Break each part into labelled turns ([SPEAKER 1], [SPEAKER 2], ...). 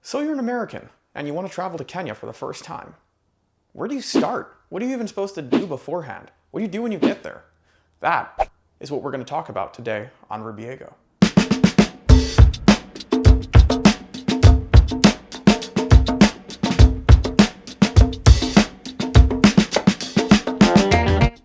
[SPEAKER 1] So you're an American, and you want to travel to Kenya for the first time. Where do you start? What are you even supposed to do beforehand? What do you do when you get there? That is what we're going to talk about today on Rubiego.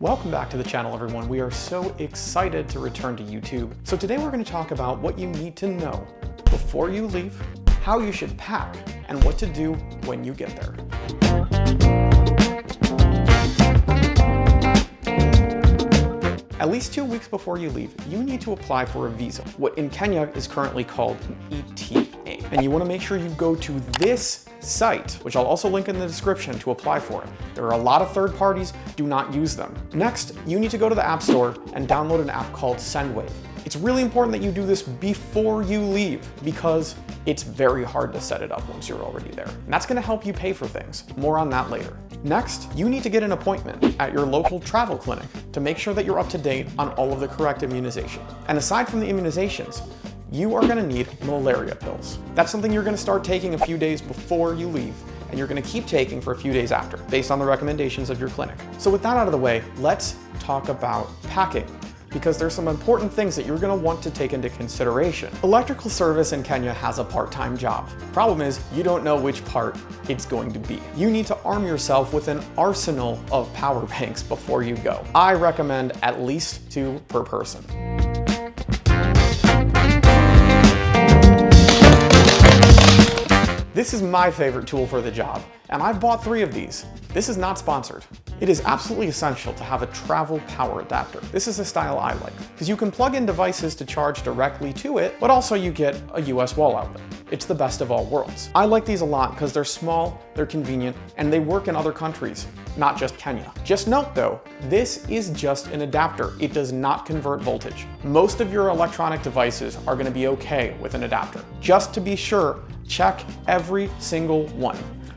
[SPEAKER 1] Welcome back to the channel, everyone. We are so excited to return to YouTube. So today we're going to talk about what you need to know before you leave, how you should pack, and what to do when you get there. At least 2 weeks before you leave, you need to apply for a visa, what in Kenya is currently called an ETA. And you want to make sure you go to this site, which I'll also link in the description, to apply for it. There are a lot of third parties, do not use them. Next, you need to go to the App Store and download an app called Sendwave. It's really important that you do this before you leave because it's very hard to set it up once you're already there. And that's going to help you pay for things. More on that later. Next, you need to get an appointment at your local travel clinic to make sure that you're up to date on all of the correct immunization. And aside from the immunizations, you are going to need malaria pills. That's something you're going to start taking a few days before you leave, and you're going to keep taking for a few days after, based on the recommendations of your clinic. So with that out of the way, let's talk about packing, because there's some important things that you're going to want to take into consideration. Electrical service in Kenya has a part-time job. Problem is, you don't know which part it's going to be. You need to arm yourself with an arsenal of power banks before you go. I recommend at least 2 per person. This is my favorite tool for the job, and I've bought 3 of these. This is not sponsored. It is absolutely essential to have a travel power adapter. This is the style I like, because you can plug in devices to charge directly to it, but also you get a US wall outlet. It's the best of all worlds. I like these a lot because they're small, they're convenient, and they work in other countries, not just Kenya. Just note though, this is just an adapter. It does not convert voltage. Most of your electronic devices are going to be okay with an adapter. Just to be sure, check every single one.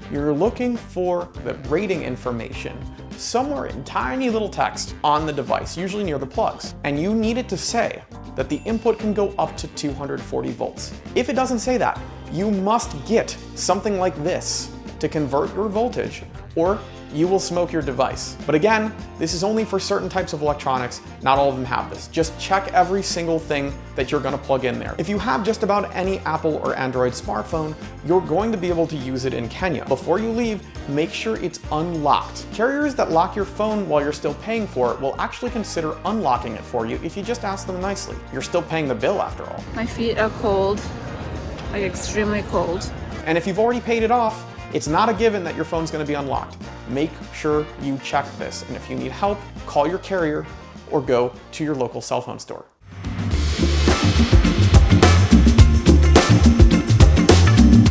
[SPEAKER 1] You're looking for the rating information somewhere in tiny little text on the device, usually near the plugs. And you need it to say that the input can go up to 240 volts. If it doesn't say that, you must get something like this to convert your voltage, or you will smoke your device. But again, this is only for certain types of electronics. Not all of them have this. Just check every single thing that you're going to plug in there. If you have just about any Apple or Android smartphone, you're going to be able to use it in Kenya. Before you leave, make sure it's unlocked. Carriers that lock your phone while you're still paying for it will actually consider unlocking it for you if you just ask them nicely. You're still paying the bill after all.
[SPEAKER 2] My feet are cold, like extremely cold.
[SPEAKER 1] And if you've already paid it off, it's not a given that your phone's going to be unlocked. Make sure you check this, and if you need help, call your carrier or go to your local cell phone store.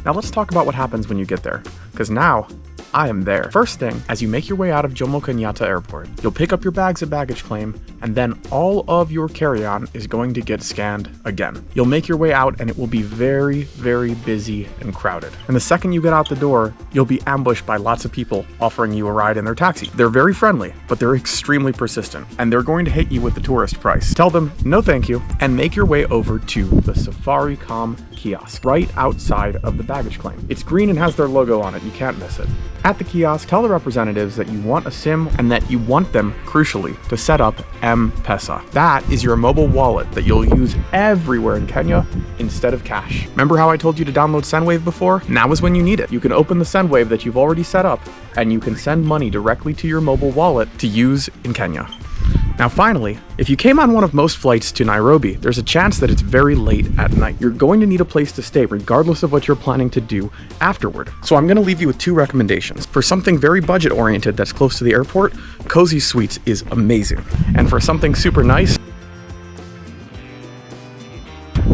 [SPEAKER 1] Now let's talk about what happens when you get there, because now I am there. First thing, as you make your way out of Jomo Kenyatta Airport, you'll pick up your bags at baggage claim, and then all of your carry-on is going to get scanned again. You'll make your way out and it will be very, very busy and crowded. And the second you get out the door, you'll be ambushed by lots of people offering you a ride in their taxi. They're very friendly, but they're extremely persistent, and they're going to hit you with the tourist price. Tell them no thank you, and make your way over to the Safaricom kiosk right outside of the baggage claim. It's green and has their logo on it, you can't miss it. At the kiosk, tell the representatives that you want a SIM and that you want them, crucially, to set up M-Pesa. That is your mobile wallet that you'll use everywhere in Kenya instead of cash. Remember how I told you to download Sendwave before? Now is when you need it. You can open the Sendwave that you've already set up and you can send money directly to your mobile wallet to use in Kenya. Now finally, if you came on one of most flights to Nairobi, there's a chance that it's very late at night. You're going to need a place to stay regardless of what you're planning to do afterward. So I'm going to leave you with 2 recommendations. For something very budget oriented that's close to the airport, Kozi Suites is amazing. And for something super nice,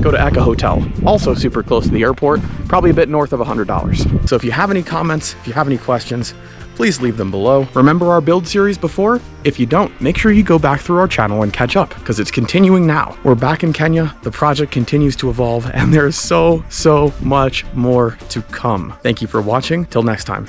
[SPEAKER 1] go to Eka Hotel, also super close to the airport, probably a bit north of $100. So if you have any comments, if you have any questions, please leave them below. Remember our build series before? If you don't, make sure you go back through our channel and catch up, because it's continuing now. We're back in Kenya, the project continues to evolve, and there's so much more to come. Thank you for watching. Till next time.